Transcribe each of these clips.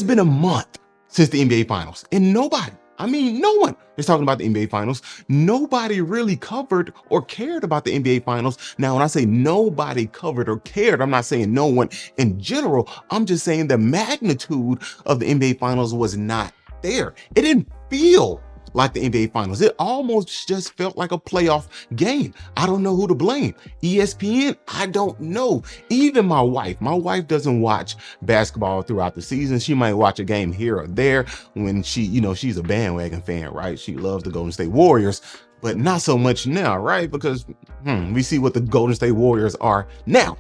been a month since the NBA Finals, and nobody, I mean, no one is talking about the NBA Finals. Nobody really covered or cared about the NBA Finals. Now, when I say nobody covered or cared, I'm not saying no one in general. I'm just saying the magnitude of the NBA Finals was not there. It didn't feel like the NBA Finals. It almost just felt like a playoff game. I don't know who to blame. ESPN, I don't know. Even my wife doesn't watch basketball throughout the season. She might watch a game here or there when she's a bandwagon fan, right? She loves the Golden State Warriors, but not so much now, right? Because we see what the Golden State Warriors are now.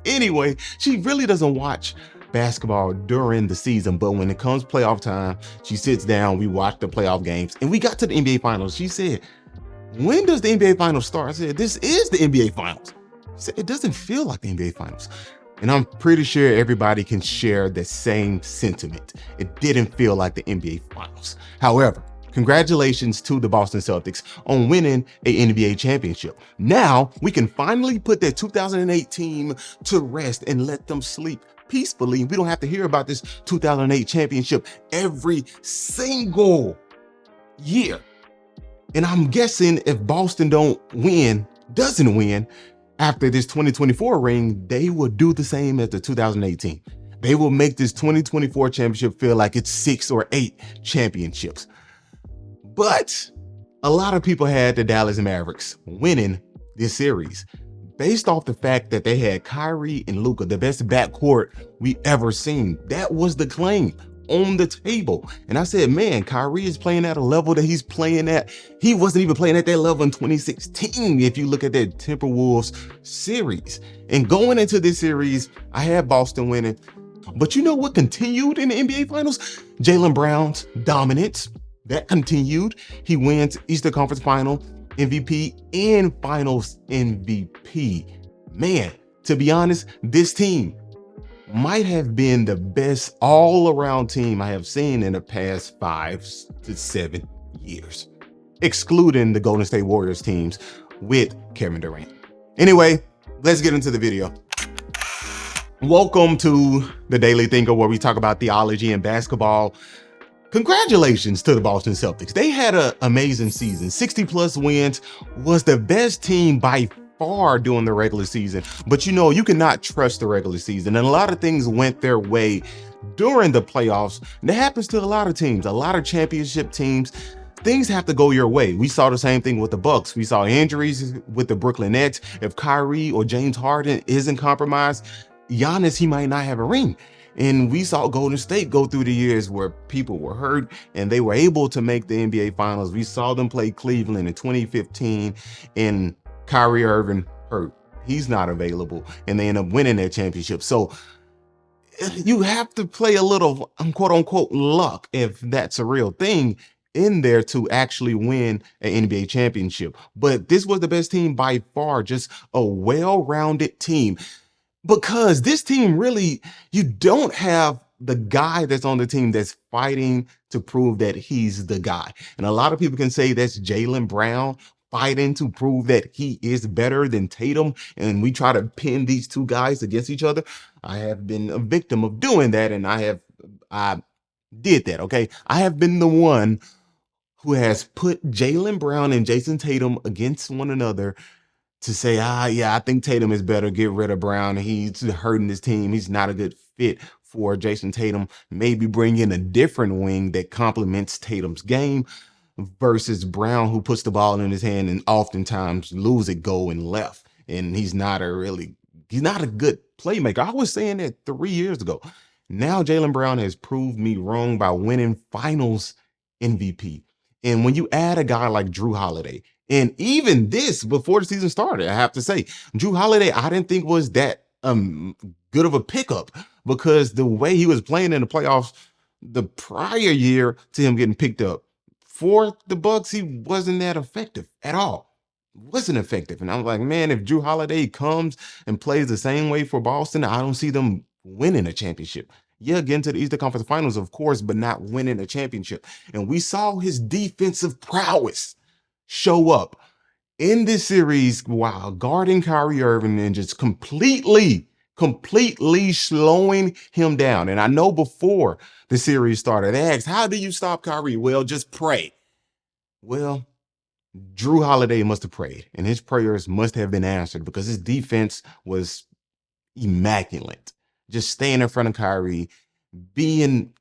Anyway, she really doesn't watch basketball during the season, but when it comes playoff time, she sits down, we watch the playoff games, and we got to the NBA Finals. She said, when does the NBA Finals start? I said, this is the NBA Finals. She said, it doesn't feel like the NBA Finals. And I'm pretty sure everybody can share the same sentiment. It didn't feel like the NBA Finals. However, congratulations to the Boston Celtics on winning an NBA championship. Now we can finally put their 2008 team to rest and let them sleep peacefully. We don't have to hear about this 2008 championship every single year. And I'm guessing if Boston doesn't win after this 2024 ring, they will do the same as the 2018. They will make this 2024 championship feel like it's 6 or 8 championships. But a lot of people had the Dallas Mavericks winning this series based off the fact that they had Kyrie and Luka, the best backcourt we ever seen. That was the claim on the table. And I said, man, Kyrie is playing at a level that he's playing at. He wasn't even playing at that level in 2016. If you look at that Timberwolves series, and going into this series, I had Boston winning. But you know what continued in the NBA Finals? Jaylen Brown's dominance. That continued. He wins Eastern Conference Final MVP and Finals MVP. Man, to be honest, this team might have been the best all-around team I have seen in the past 5 to 7 years, excluding the Golden State Warriors teams with Kevin Durant. Anyway, let's get into the video. Welcome to the Daily Thinker, where we talk about theology and basketball. Congratulations to the Boston Celtics. They had an amazing season. 60+ wins, was the best team by far during the regular season. But you cannot trust the regular season. And a lot of things went their way during the playoffs. And that happens to a lot of teams, a lot of championship teams. Things have to go your way. We saw the same thing with the Bucks. We saw injuries with the Brooklyn Nets. If Kyrie or James Harden isn't compromised, Giannis, he might not have a ring. And we saw Golden State go through the years where people were hurt and they were able to make the NBA Finals. We saw them play Cleveland in 2015 and Kyrie Irving hurt. He's not available and they end up winning that championship. So you have to play a little quote unquote luck, if that's a real thing, in there to actually win an NBA championship. But this was the best team by far, just a well-rounded team. Because this team really, you don't have the guy that's on the team that's fighting to prove that he's the guy. And a lot of people can say that's Jaylen Brown fighting to prove that he is better than Tatum. And we try to pin these two guys against each other. I have been a victim of doing that. And I did that, okay? I have been the one who has put Jaylen Brown and Jason Tatum against one another to say, yeah, I think Tatum is better. Get rid of Brown. He's hurting his team. He's not a good fit for Jason Tatum. Maybe bring in a different wing that complements Tatum's game versus Brown, who puts the ball in his hand and oftentimes lose it going left. And he's not a good playmaker. I was saying that 3 years ago. Now Jaylen Brown has proved me wrong by winning Finals MVP. And when you add a guy like Jrue Holiday, and even this before the season started, I have to say, Jrue Holiday, I didn't think was that good of a pickup, because the way he was playing in the playoffs the prior year to him getting picked up for the Bucks, he wasn't that effective at all. Wasn't effective. And I was like, man, if Jrue Holiday comes and plays the same way for Boston, I don't see them winning a championship. Yeah, getting to the Eastern Conference Finals, of course, but not winning a championship. And we saw his defensive prowess show up in this series while guarding Kyrie Irving and just completely completely slowing him down. And I know before the series started, they asked, how do you stop Kyrie? Well, just pray. Well, Drew Holiday must have prayed, and his prayers must have been answered because his defense was immaculate. Just staying in front of Kyrie, being,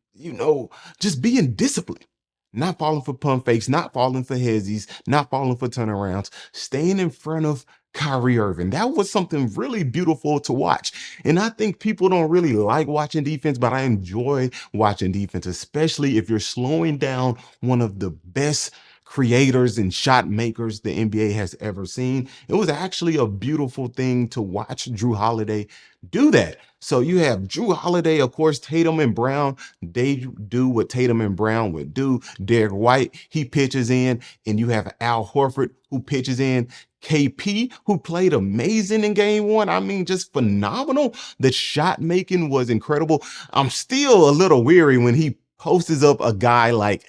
just being disciplined, not falling for pump fakes, not falling for hezzies, not falling for turnarounds, staying in front of Kyrie Irving. That was something really beautiful to watch. And I think people don't really like watching defense, but I enjoy watching defense, especially if you're slowing down one of the best creators and shot makers the NBA has ever seen. It was actually a beautiful thing to watch Drew Holiday do that. So you have Drew Holiday, of course, Tatum and Brown. They do what Tatum and Brown would do. Derek White, he pitches in, and you have Al Horford who pitches in. KP, who played amazing in game one. I mean, just phenomenal. The shot making was incredible. I'm still a little weary when he posts up a guy like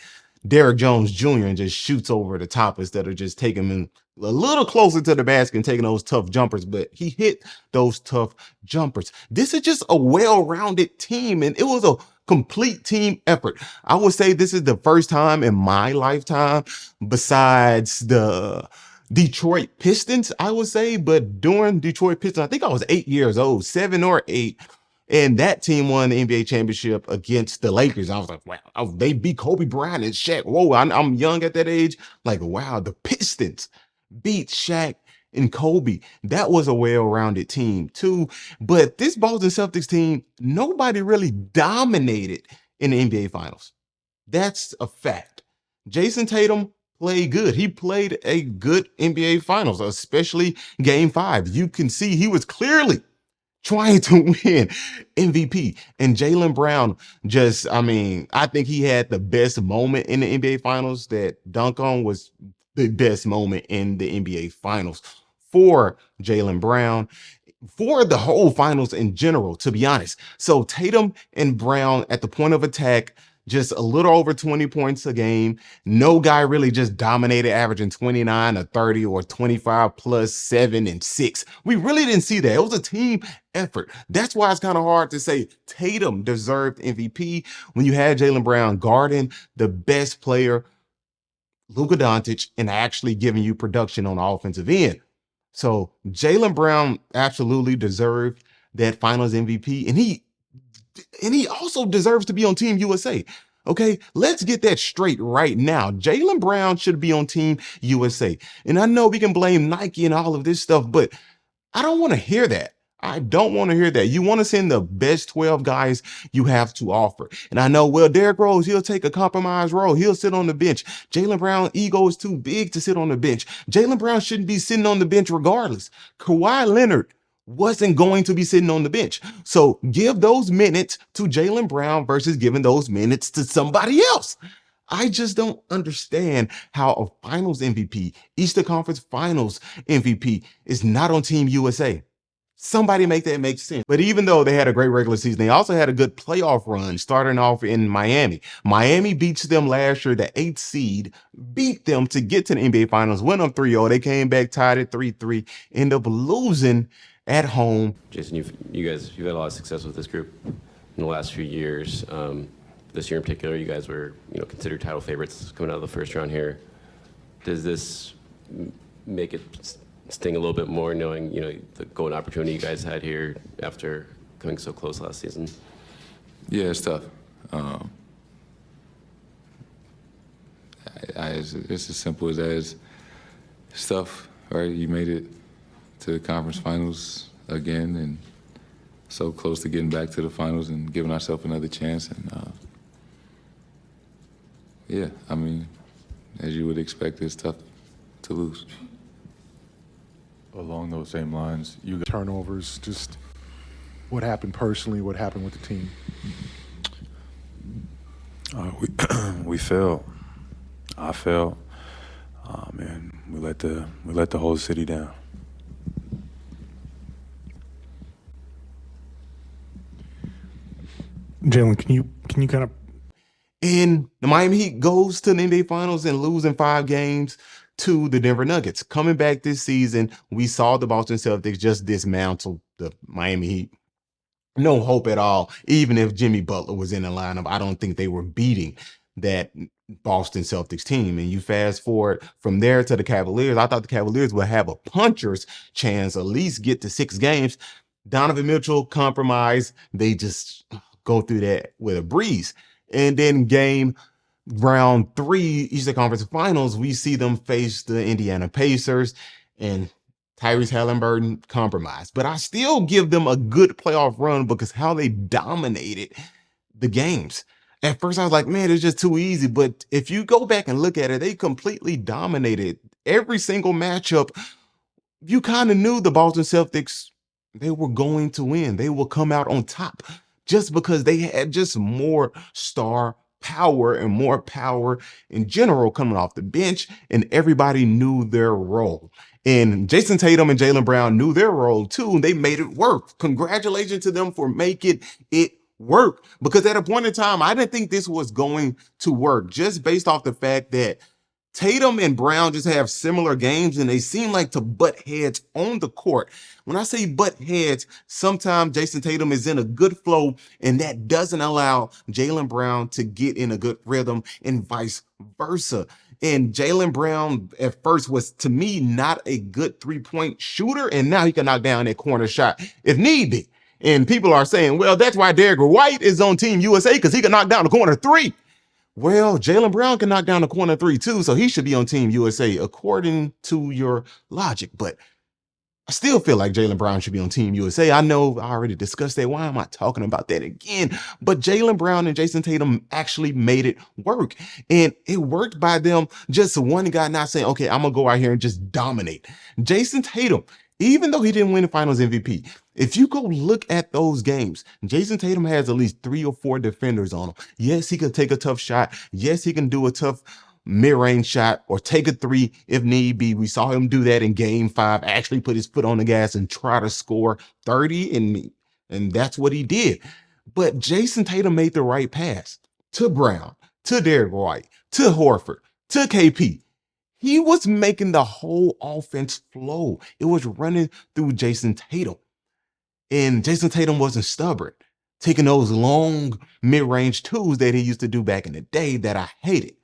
Derrick Jones Jr. and just shoots over the top instead of just taking him a little closer to the basket and taking those tough jumpers. But he hit those tough jumpers. This is just a well-rounded team, and it was a complete team effort. I would say this is the first time in my lifetime, besides the Detroit Pistons, I would say, but during Detroit Pistons, I think I was 8 years old, 7 or 8. And that team won the NBA championship against the Lakers. I was like, wow, they beat Kobe Bryant and Shaq. Whoa, I'm young at that age. Like, wow, the Pistons beat Shaq and Kobe. That was a well-rounded team too. But this Boston Celtics team, nobody really dominated in the NBA Finals. That's a fact. Jason Tatum played good. He played a good NBA Finals, especially Game 5. You can see he was clearly trying to win MVP. And Jaylen Brown I think he had the best moment in the NBA Finals. That dunk on was the best moment in the NBA Finals for Jaylen Brown, for the whole finals in general, to be honest. So Tatum and Brown at the point of attack, just a little over 20 points a game. No guy really just dominated, averaging 29 or 30 or 25 plus 7 and 6. We really didn't see that. It was a team effort. That's why it's kind of hard to say Tatum deserved MVP when you had Jaylen Brown guarding the best player, Luka Doncic, and actually giving you production on the offensive end. So Jaylen Brown absolutely deserved that Finals MVP, and he also deserves to be on Team USA. Okay, let's get that straight right now. Jaylen Brown should be on Team USA. And I know we can blame Nike and all of this stuff, but I don't want to hear that. I don't want to hear that. You want to send the best 12 guys you have to offer. And I know, well, Derrick Rose, he'll take a compromise role. He'll sit on the bench. Jaylen Brown's ego is too big to sit on the bench. Jaylen Brown shouldn't be sitting on the bench regardless. Kawhi Leonard wasn't going to be sitting on the bench. So give those minutes to Jaylen Brown versus giving those minutes to somebody else. I just don't understand how a Finals MVP, Eastern Conference Finals MVP, is not on Team USA. Somebody make that make sense. But even though they had a great regular season, they also had a good playoff run starting off in Miami. Miami beats them last year, the 8th seed, beat them to get to the NBA Finals, went up 3-0. They came back tied at 3-3, end up losing at home. Jason, you've had a lot of success with this group in the last few years. This year in particular, you guys were considered title favorites coming out of the first round here. Does this make it sting a little bit more, knowing the golden opportunity you guys had here after coming so close last season? Yeah, it's tough. It's as simple as that. It's tough, right? You made it to the conference finals again, and so close to getting back to the finals and giving ourselves another chance. And yeah, I mean, as you would expect, it's tough to lose. Along those same lines, you got turnovers, just what happened personally, what happened with the team? We failed. I failed. And we let the whole city down. Jalen, can you kind of? And the Miami Heat goes to the NBA Finals and losing 5 games to the Denver Nuggets. Coming back this season, we saw the Boston Celtics just dismantle the Miami Heat. No hope at all. Even if Jimmy Butler was in the lineup, I don't think they were beating that Boston Celtics team. And you fast forward from there to the Cavaliers. I thought the Cavaliers would have a puncher's chance, at least get to 6 games. Donovan Mitchell compromise. They just go through that with a breeze. And then round 3 Eastern Conference Finals, we see them face the Indiana Pacers, and Tyrese Halliburton compromised. But I still give them a good playoff run because how they dominated the games. At first, I was like, man, it's just too easy. But if you go back and look at it, they completely dominated every single matchup. You kind of knew the Boston Celtics, they were going to win. They will come out on top just because they had just more star power and more power in general coming off the bench, and everybody knew their role. And Jason Tatum and Jaylen Brown knew their role too, and they made it work. Congratulations to them for making it work, because at a point in time, I didn't think this was going to work just based off the fact that Tatum and Brown just have similar games and they seem like to butt heads on the court. When I say butt heads, sometimes Jason Tatum is in a good flow and that doesn't allow Jaylen Brown to get in a good rhythm, and vice versa. And Jaylen Brown at first was, to me, not a good 3-point shooter, and now he can knock down that corner shot if need be. And people are saying, well, that's why Derrick White is on Team USA, because he can knock down the corner 3. Well, Jaylen Brown can knock down the corner 3 too, so he should be on Team USA according to your logic. But I still feel like Jaylen Brown should be on Team USA. I know I already discussed that. Why am I talking about that again? But Jaylen Brown and Jason Tatum actually made it work. And it worked by them just one guy not saying, okay, I'm going to go out here and just dominate. Jason Tatum, even though he didn't win the Finals MVP, if you go look at those games, Jason Tatum has at least 3 or 4 defenders on him. Yes, he can take a tough shot. Yes, he can do a tough mid-range shot or take a 3 if need be. We saw him do that in game 5, actually put his foot on the gas and try to score 30, and that's what he did. But Jason Tatum made the right pass to Brown, to Derrick White, to Horford, to KP. He was making the whole offense flow. It was running through Jason Tatum. And Jason Tatum wasn't stubborn, taking those long mid-range twos that he used to do back in the day that I hated.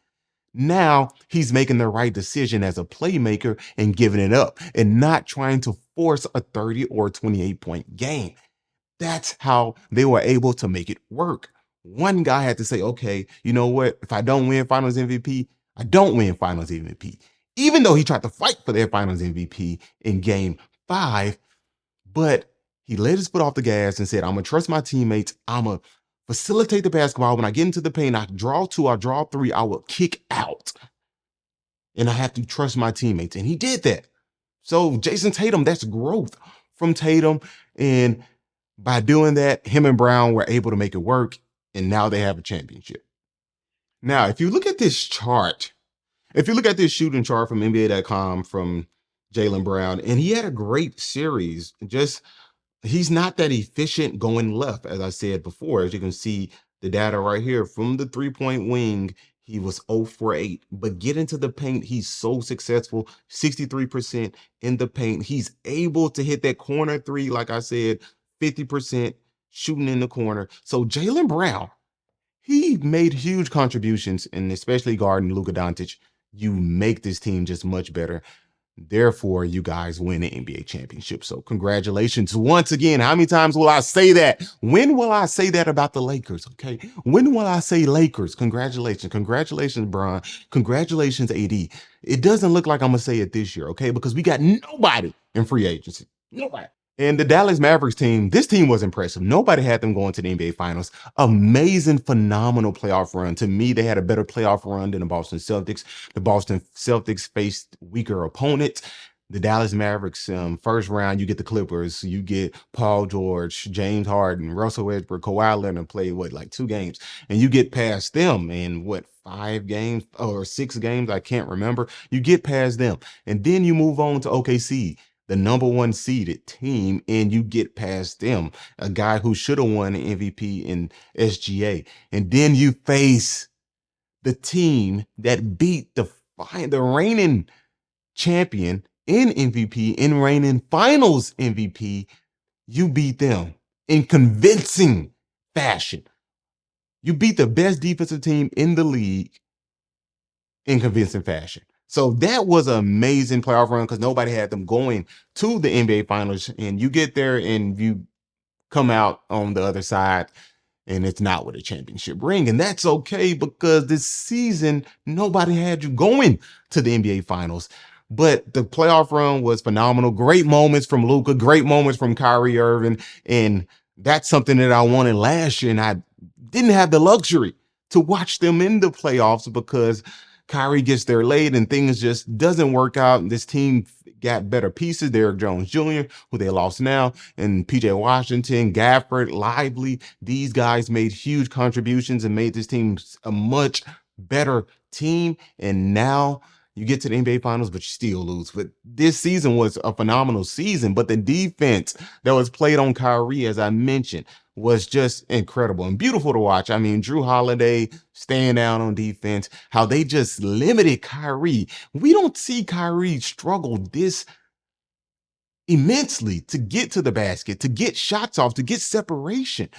Now he's making the right decision as a playmaker and giving it up and not trying to force a 30 or 28-point game. That's how they were able to make it work. One guy had to say, okay, you know what? If I don't win Finals MVP, I don't win Finals MVP. Even though he tried to fight for their Finals MVP in game 5, but he let his foot off the gas and said, I'm going to trust my teammates. I'm going to facilitate the basketball. When I get into the paint, I draw 2, I draw 3, I will kick out. And I have to trust my teammates. And he did that. So Jason Tatum, that's growth from Tatum. And by doing that, him and Brown were able to make it work. And now they have a championship. Now, if you look at this chart, if you look at this shooting chart from NBA.com from Jaylen Brown, and he had a great series, he's not that efficient going left, as I said before. As you can see the data right here from the 3-point wing, he was 0 for 8. But get into the paint, he's so successful, 63% in the paint. He's able to hit that corner 3, like I said, 50% shooting in the corner. So Jaylen Brown, he made huge contributions, and especially guarding Luka Doncic, you make this team just much better. Therefore, you guys win the NBA championship. So congratulations once again. How many times will I say that? When will I say that about the Lakers? Okay. When will I say Lakers? Congratulations. Congratulations, Bron. Congratulations, AD. It doesn't look like I'm going to say it this year. Okay. Because we got nobody in free agency. Nobody. And the Dallas Mavericks team, this team was impressive. Nobody had them going to the NBA Finals. Amazing, phenomenal playoff run. To me, they had a better playoff run than the Boston Celtics. The Boston Celtics faced weaker opponents. The Dallas Mavericks, first round, you get the Clippers, you get Paul George, James Harden, Russell Westbrook, Kawhi Leonard played, like 2 games? And you get past them in, 5 games or 6 games? I can't remember. You get past them. And then you move on to OKC, the number 1 seeded team, and you get past them, a guy who should have won an MVP in SGA. And then you face the team that beat the reigning champion in MVP, in reigning Finals MVP. You beat them in convincing fashion. You beat the best defensive team in the league in convincing fashion. So that was an amazing playoff run because nobody had them going to the NBA Finals. And you get there and you come out on the other side and it's not with a championship ring. And that's okay because this season, nobody had you going to the NBA Finals. But the playoff run was phenomenal. Great moments from Luka, great moments from Kyrie Irving. And that's something that I wanted last year. And I didn't have the luxury to watch them in the playoffs because Kyrie gets there late and things just doesn't work out. And this team got better pieces. Derrick Jones Jr., who they lost now, and PJ Washington, Gafford, Lively. These guys made huge contributions and made this team a much better team. And now you get to the NBA Finals, but you still lose. But this season was a phenomenal season. But the defense that was played on Kyrie, as I mentioned, was just incredible and beautiful to watch. I mean, Drew Holiday staying down on defense, how they just limited Kyrie. We don't see Kyrie struggle this immensely to get to the basket, to get shots off, to get separation.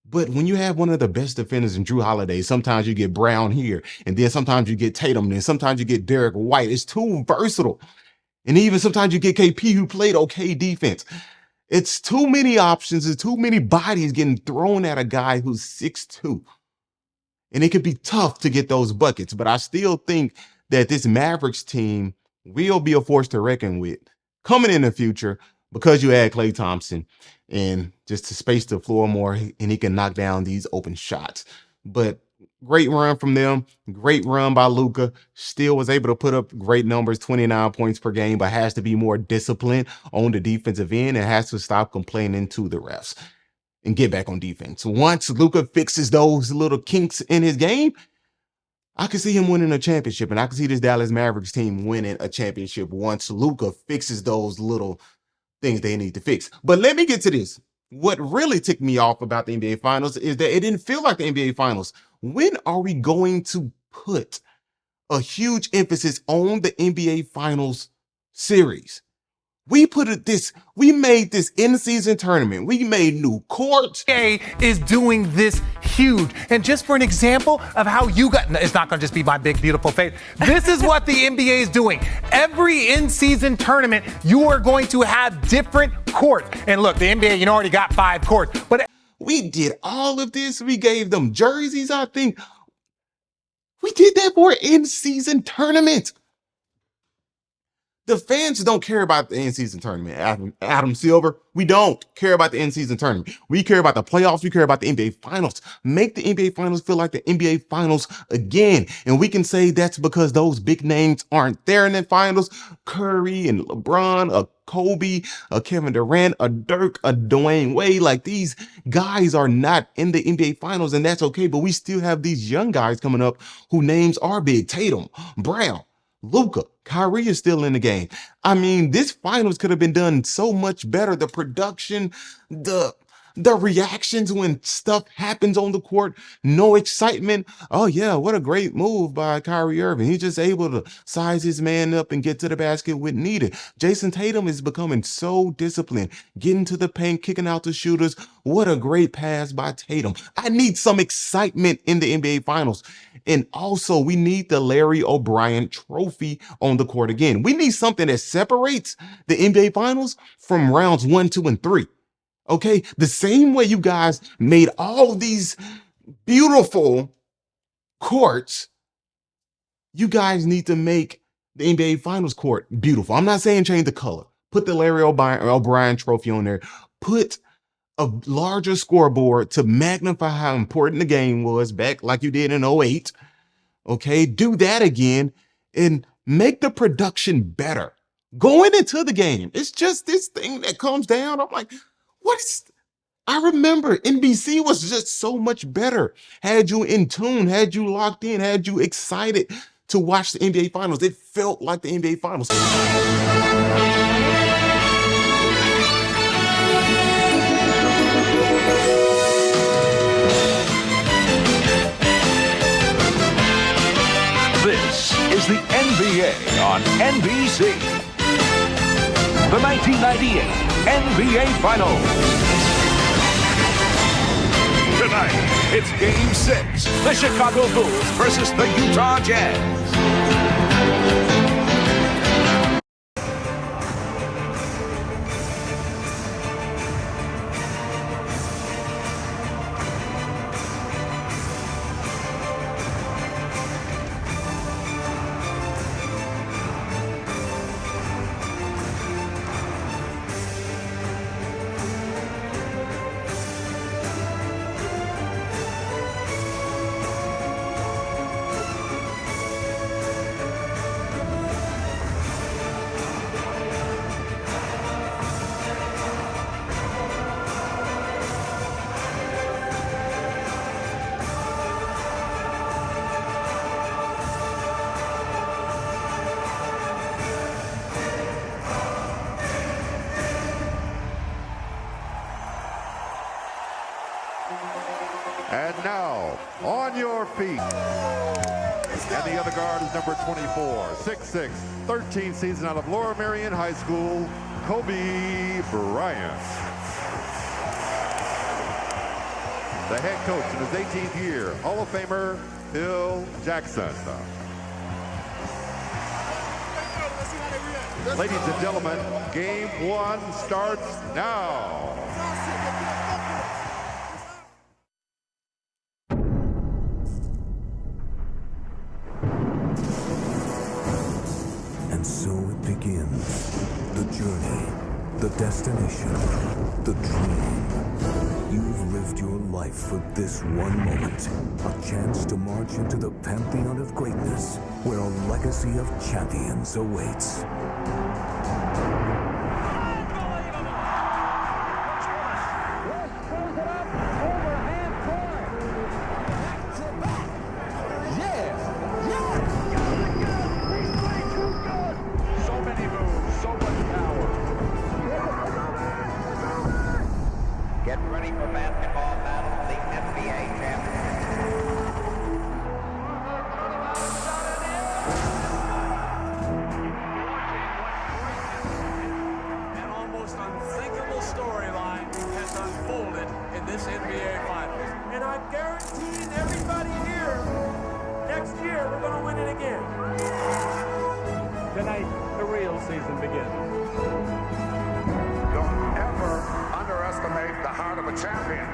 But when you have one of the best defenders in Drew Holiday, sometimes you get Brown here, and then sometimes you get Tatum, and sometimes you get Derek White. It's too versatile. And even sometimes you get KP, who played okay defense. It's too many options. There's too many bodies getting thrown at a guy who's 6'2". And it could be tough to get those buckets. But I still think that this Mavericks team will be a force to reckon with coming in the future because you add Klay Thompson and just to space the floor more and he can knock down these open shots. But great run from them. Great run by Luka. Still was able to put up great numbers, 29 points per game, but has to be more disciplined on the defensive end and has to stop complaining to the refs and get back on defense. Once Luka fixes those little kinks in his game, I can see him winning a championship, and I can see this Dallas Mavericks team winning a championship once Luka fixes those little things they need to fix. But let me get to this. What really ticked me off about the NBA Finals is that it didn't feel like the NBA Finals. When are we going to put a huge emphasis on the NBA Finals series? We made this in-season tournament. We made new courts. NBA is doing this huge. And just for an example of how you got, it's not going to just be my big, beautiful face. This is what the NBA is doing. Every in-season tournament, you are going to have different courts. And look, the NBA, already got 5 courts. But we did all of this. We gave them jerseys, I think. We did that for an in-season tournament. The fans don't care about the in-season tournament. Adam Silver, we don't care about the in-season tournament. We care about the playoffs. We care about the NBA Finals. Make the NBA Finals feel like the NBA Finals again. And we can say that's because those big names aren't there in the finals. Curry and LeBron, a Kobe, a Kevin Durant, a Dirk, a Dwayne Wade. Like, these guys are not in the NBA Finals, and that's okay. But we still have these young guys coming up whose names are big. Tatum, Brown, Luka, Kyrie is still in the game. I mean, this finals could have been done so much better. The production, the reactions when stuff happens on the court, no excitement. Oh yeah, what a great move by Kyrie Irving. He's just able to size his man up and get to the basket when needed. Jason Tatum is becoming so disciplined, getting to the paint, kicking out the shooters. What a great pass by Tatum. I need some excitement in the NBA Finals. And also, we need the Larry O'Brien trophy on the court again. We need something that separates the NBA Finals from rounds 1, 2, and 3. Okay? The same way you guys made all these beautiful courts, you guys need to make the NBA Finals court beautiful. I'm not saying change the color. Put the Larry O'Brien trophy on there. Put a larger scoreboard to magnify how important the game was back like you did in 08. Okay, do that again and make the production better. Going into the game, it's just this thing that comes down. I'm like, I remember NBC was just so much better. Had you in tune, had you locked in, had you excited to watch the NBA Finals. It felt like the NBA Finals. This is the NBA on NBC. The 1998 NBA Finals. tonight, it's Game 6, the Chicago Bulls versus the Utah Jazz. And now, on your feet. And the other guard is number 24, 6'6", 13th season out of Laura Marion High School, Kobe Bryant. The head coach in his 18th year, Hall of Famer Phil Jackson. Ladies and gentlemen, game 1 starts now. And so it begins. The journey, the destination, the dream. You've lived your life for this one moment. A chance to march into the pantheon of greatness, where a legacy of champions awaits. Get ready for basketball battle, the NBA An almost unthinkable storyline has unfolded in this NBA Finals. And I'm guaranteeing everybody here, next year we're going to win it again. Tonight, the real season begins. Don't ever underestimate the heart of a champion.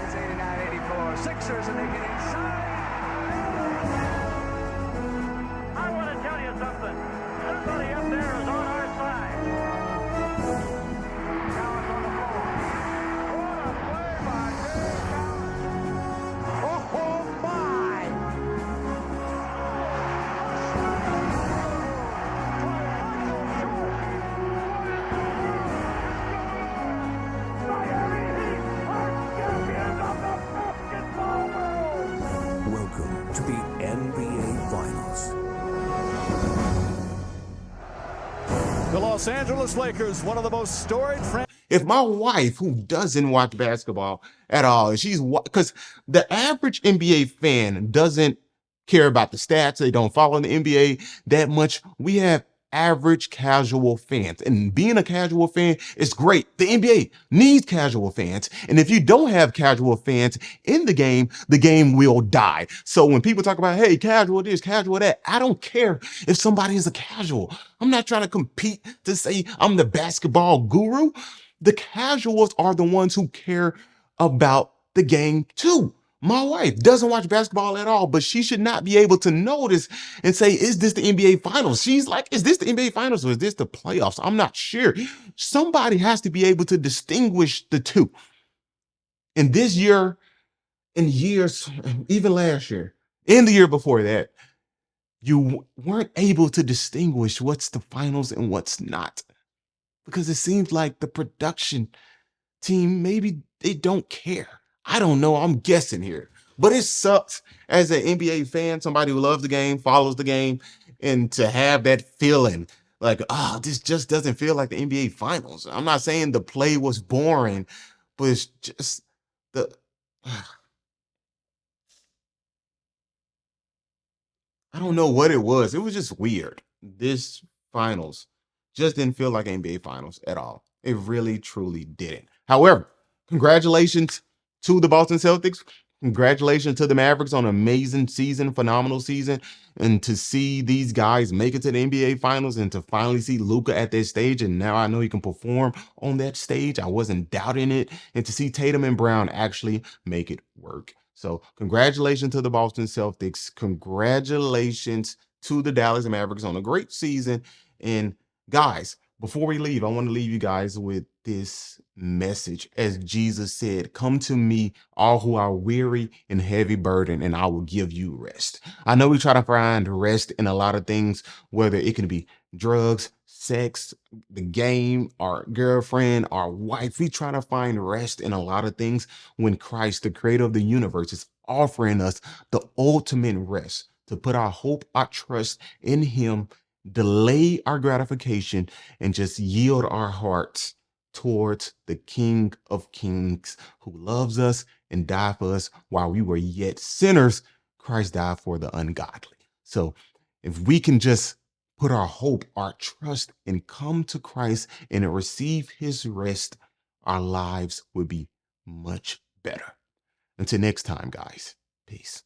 It's 89-84 Sixers, and they get inside. I want to tell you something. Everybody up there is on our side. Collins on the floor. What a play by Jerry Collins. Oh, my. Welcome to the NBA Finals. The Los Angeles Lakers, one of the most storied franchises. If my wife, who doesn't watch basketball at all, because the average NBA fan doesn't care about the stats, they don't follow the NBA that much. We have average casual fans, and being a casual fan is great. The NBA needs casual fans, and if you don't have casual fans in the game will die. So when people talk about, hey, casual this, casual that, I don't care if somebody is a casual. I'm not trying to compete to say I'm the basketball guru. The casuals are the ones who care about the game too. My wife doesn't watch basketball at all, but she should not be able to notice and say, is this the NBA Finals? She's like, is this the NBA Finals or is this the playoffs? I'm not sure. Somebody has to be able to distinguish the two. And this year, in years, even last year, and the year before that, you weren't able to distinguish what's the finals and what's not. Because it seems like the production team, maybe they don't care. I don't know. I'm guessing here. But it sucks as an NBA fan, somebody who loves the game, follows the game, and to have that feeling like, oh, this just doesn't feel like the NBA Finals. I'm not saying the play was boring, but it's just the... I don't know what it was. It was just weird. This finals just didn't feel like NBA Finals at all. It really, truly didn't. However, congratulations to the Boston Celtics. Congratulations to the Mavericks on an amazing season, phenomenal season. And to see these guys make it to the NBA Finals and to finally see Luka at that stage. And now I know he can perform on that stage. I wasn't doubting it. And to see Tatum and Brown actually make it work. So congratulations to the Boston Celtics. Congratulations to the Dallas Mavericks on a great season. And guys, before we leave, I want to leave you guys with this message. As Jesus said, come to me, all who are weary and heavy burden, and I will give you rest. I know we try to find rest in a lot of things, whether it can be drugs, sex, the game, our girlfriend, our wife. We try to find rest in a lot of things when Christ, the creator of the universe, is offering us the ultimate rest to put our hope, our trust in him, delay our gratification, and just yield our hearts towards the King of Kings who loves us and died for us while we were yet sinners. Christ died for the ungodly. So if we can just put our hope, our trust, and come to Christ and receive his rest, our lives would be much better. Until next time, guys, peace.